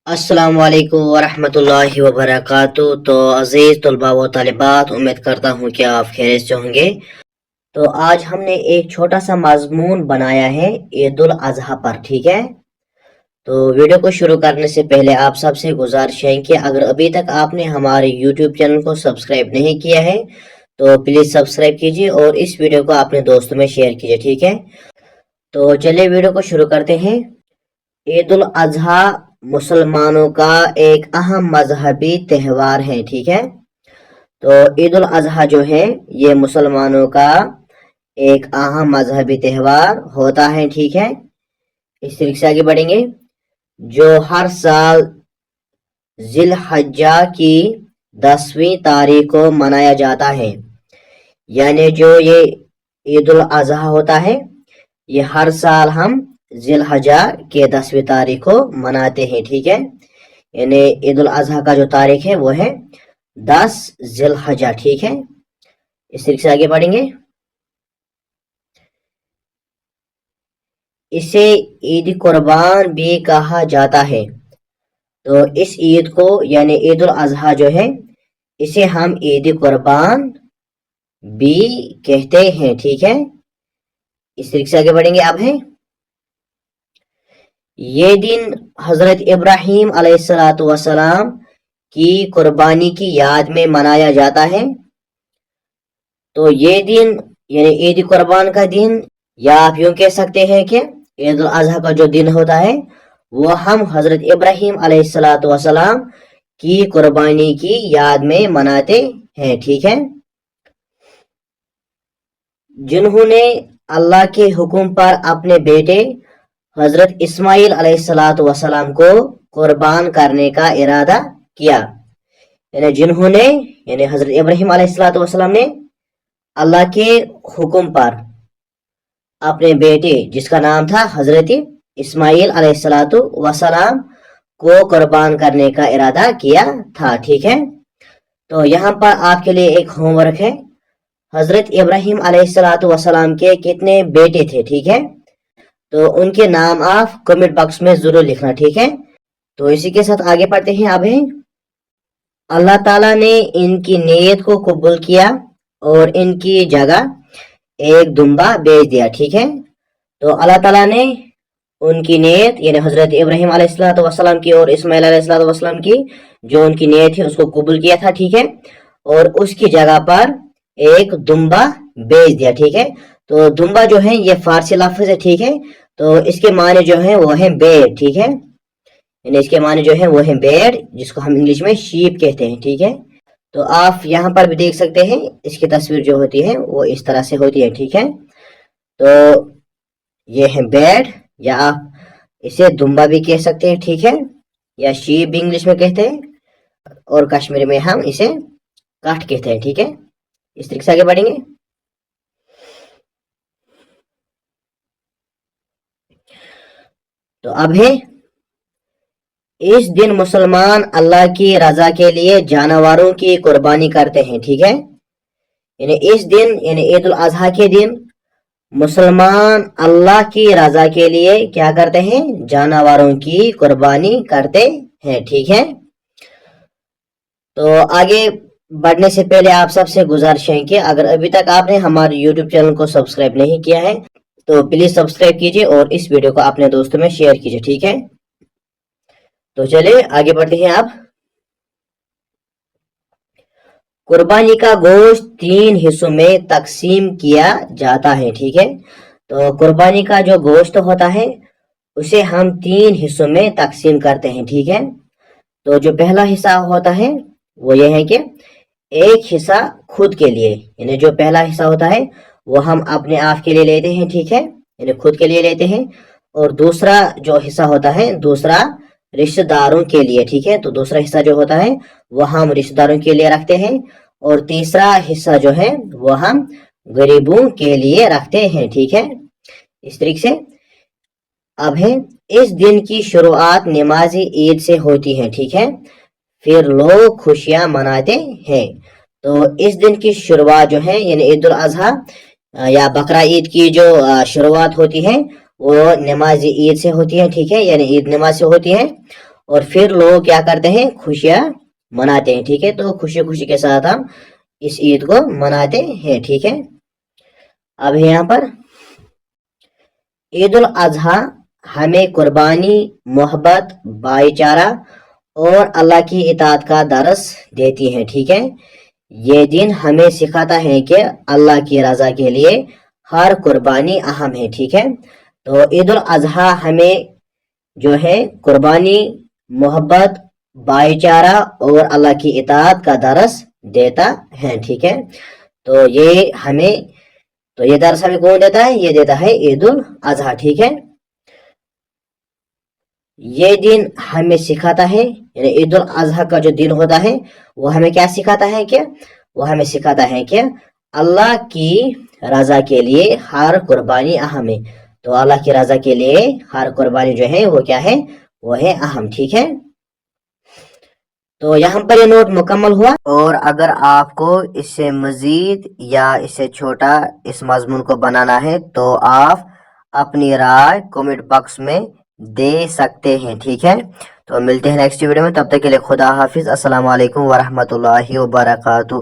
अस्सलाम वालेकुम वरहमतुल्लाहि वबरकातुहू। तो अजीज तलबा व तालिबात, उम्मीद करता हूँ कि आप खैरियत से होंगे। तो आज हमने एक छोटा सा मजमून बनाया है ईद उल अजहा पर, ठीक है। तो वीडियो को शुरू करने से पहले आप सबसे गुजारिश है कि अगर अभी तक आपने हमारे यूट्यूब चैनल को सब्सक्राइब नहीं किया है तो प्लीज सब्सक्राइब कीजिए और इस वीडियो को अपने दोस्तों में शेयर कीजिए, ठीक है। तो चलिए वीडियो को शुरू करते हैं। ईद उल अजहा मुसलमानों का एक अहम मजहबी त्यौहार है, ठीक है। तो ईद उल अजहा जो है ये मुसलमानों का एक अहम मजहबी त्यौहार होता है, ठीक है। इस तरीके से आगे बढ़ेंगे। जो हर साल जिलहज्जा की 10वीं तारीख को मनाया जाता है, यानी जो ये ईद उल अजहा होता है ये हर साल हम जिलहज्जा के 10वीं तारीख को मनाते हैं, ठीक है। यानी ईद उल अजहा का जो तारीख है वो है 10 जिलहज्जा, ठीक है। इस तरीके से आगे बढ़ेंगे। इसे ईद कुर्बान भी कहा जाता है। तो इस ईद को यानी ईद उल अजहा जो है इसे हम ईद कुर्बान भी कहते हैं, ठीक है। इस तरीके से आगे बढ़ेंगे। अब है ये दिन हजरत इब्राहीम अलैहिस्सलाम की कुर्बानी की याद में मनाया जाता है। तो ये दिन यानी ईद कुर्बान का दिन, या आप यूं कह सकते हैं कि ईद उल अजहा का जो दिन होता है वो हम हजरत इब्राहीम अलैहिस्सलाम की कुर्बानी की याद में मनाते हैं, ठीक है। जिन्होंने अल्लाह के हुक्म पर अपने बेटे हजरत इस्माइल अलैहिस्सलाम को कुर्बान करने का इरादा किया, यानी जिन्होंने यानी हजरत इब्राहीम अलैहिस्सलाम ने अल्लाह के हुक्म पर अपने बेटे जिसका नाम था हजरत इस्माइल अलैहिस्सलाम को कुर्बान करने का इरादा किया था, ठीक है। तो यहाँ पर आपके लिए एक होमवर्क है। हजरत इब्राहीम अलैहिस्सलाम के कितने बेटे थे, ठीक है। तो उनके नाम आप कमेंट बॉक्स में जरूर लिखना, ठीक है। तो इसी के साथ आगे बढ़ते हैं। अब है अल्लाह ताला ने इनकी नीयत को कबूल किया और इनकी जगह एक दुम्बा भेज दिया, ठीक है। तो अल्लाह ताला ने उनकी नीयत यानी हजरत इब्राहीम अलैहिस्सलाम की और इस्माइल अलैहिस्सलाम की जो उनकी नीयत थी उसको कबूल किया था, ठीक है। और उसकी जगह पर एक दुम्बा भेज दिया, ठीक है। तो दुम्बा जो है ये फारसी लफ्ज है, ठीक है। तो इसके माने जो है वो है बेड़, ठीक है। यानी इसके माने जो है वो है बेड़, जिसको हम इंग्लिश में शीप कहते हैं, ठीक है। तो आप यहाँ पर भी देख सकते हैं इसकी तस्वीर जो होती है वो इस तरह से होती है, ठीक है। तो ये है बेड़, या आप इसे दुम्बा भी कह सकते हैं, ठीक है, या शीप भी इंग्लिश में कहते हैं और कश्मीरी में हम इसे काठ कहते हैं, ठीक है। इस तरीके से आगे बढ़ेंगे। तो अब है इस दिन मुसलमान अल्लाह की रजा के लिए जानवरों की कुर्बानी करते हैं, ठीक है। यानी इस दिन यानी ईद उल अजहा के दिन मुसलमान अल्लाह की रजा के लिए क्या करते हैं, जानवरों की कुर्बानी करते हैं, ठीक है। तो आगे बढ़ने से पहले आप सबसे गुजारिश है कि अगर अभी तक आपने हमारे यूट्यूब चैनल को सब्सक्राइब नहीं किया है तो प्लीज सब्सक्राइब कीजिए और इस वीडियो को अपने दोस्तों में शेयर कीजिए, ठीक है। तो चलिए आगे बढ़ते हैं। आप कुर्बानी का गोश्त 3 हिस्सों में तकसीम किया जाता है, ठीक है। तो कुर्बानी का जो गोश्त होता है उसे हम 3 हिस्सों में तकसीम करते हैं, ठीक है। तो जो पहला हिस्सा होता है वो ये है कि एक हिस्सा खुद के लिए, यानी जो पहला हिस्सा होता है वो हम अपने आप के लिए लेते हैं, ठीक है, यानी खुद के लिए लेते हैं। और दूसरा जो हिस्सा होता है दूसरा रिश्तेदारों के लिए, ठीक है। तो दूसरा हिस्सा जो होता है वो हम रिश्तेदारों के लिए रखते हैं और तीसरा हिस्सा जो है वो हम गरीबों के लिए रखते हैं, ठीक है। इस तरीके से अब है इस दिन की शुरुआत नमाज़ी ईद से होती है, ठीक है। फिर लोग खुशियां मनाते हैं। तो इस दिन की शुरुआत जो है यानी ईद उल अजहा या बकरा ईद की जो शुरुआत होती है वो नमाज ईद से होती है, ठीक है, यानी ईद नमाज से होती है। اور پھر لوگ کیا کرتے ہیں, خوشیاں مناتے ہیں. ٹھیک ہے, تو خوشی خوشی کے ساتھ ہم اس عید کو مناتے ہیں. ٹھیک ہے, اب یہاں پر عید الاضحیٰ ہمیں قربانی, محبت, بھائی چارہ اور اللہ کی اطاعت کا درس دیتی ہے. ٹھیک ہے, یہ دن ہمیں سکھاتا ہے کہ اللہ کی رضا کے لیے ہر قربانی اہم ہے. ٹھیک ہے, تو عید الاضحیٰ ہمیں جو ہے قربانی, محبت, بھائی چارہ اور اللہ کی اطاعت کا درس دیتا ہے. ٹھیک ہے, تو یہ درس ہمیں کون دیتا ہے؟ یہ دیتا ہے عید الاضحیٰ. ٹھیک ہے, یہ دن ہمیں سکھاتا ہے, یعنی عید الاضحیٰ کا جو دن ہوتا ہے وہ ہمیں کیا سکھاتا ہے کہ وہ ہمیں سکھاتا ہے کہ اللہ کی رضا کے لیے ہر قربانی اہم ہے. تو اللہ کی رضا کے لیے ہر قربانی جو ہے وہ کیا ہے؟ وہ ہے اہم. ٹھیک ہے, تو یہاں پر یہ نوٹ مکمل ہوا. اور اگر آپ کو اس سے مزید یا اس سے چھوٹا اس مضمون کو بنانا ہے تو آپ اپنی رائے کمنٹ باکس میں دے سکتے ہیں. ٹھیک ہے, تو ملتے ہیں نیکسٹ ویڈیو میں, تب تک کے لیے خدا حافظ. السلام علیکم ورحمۃ اللہ وبرکاتہ.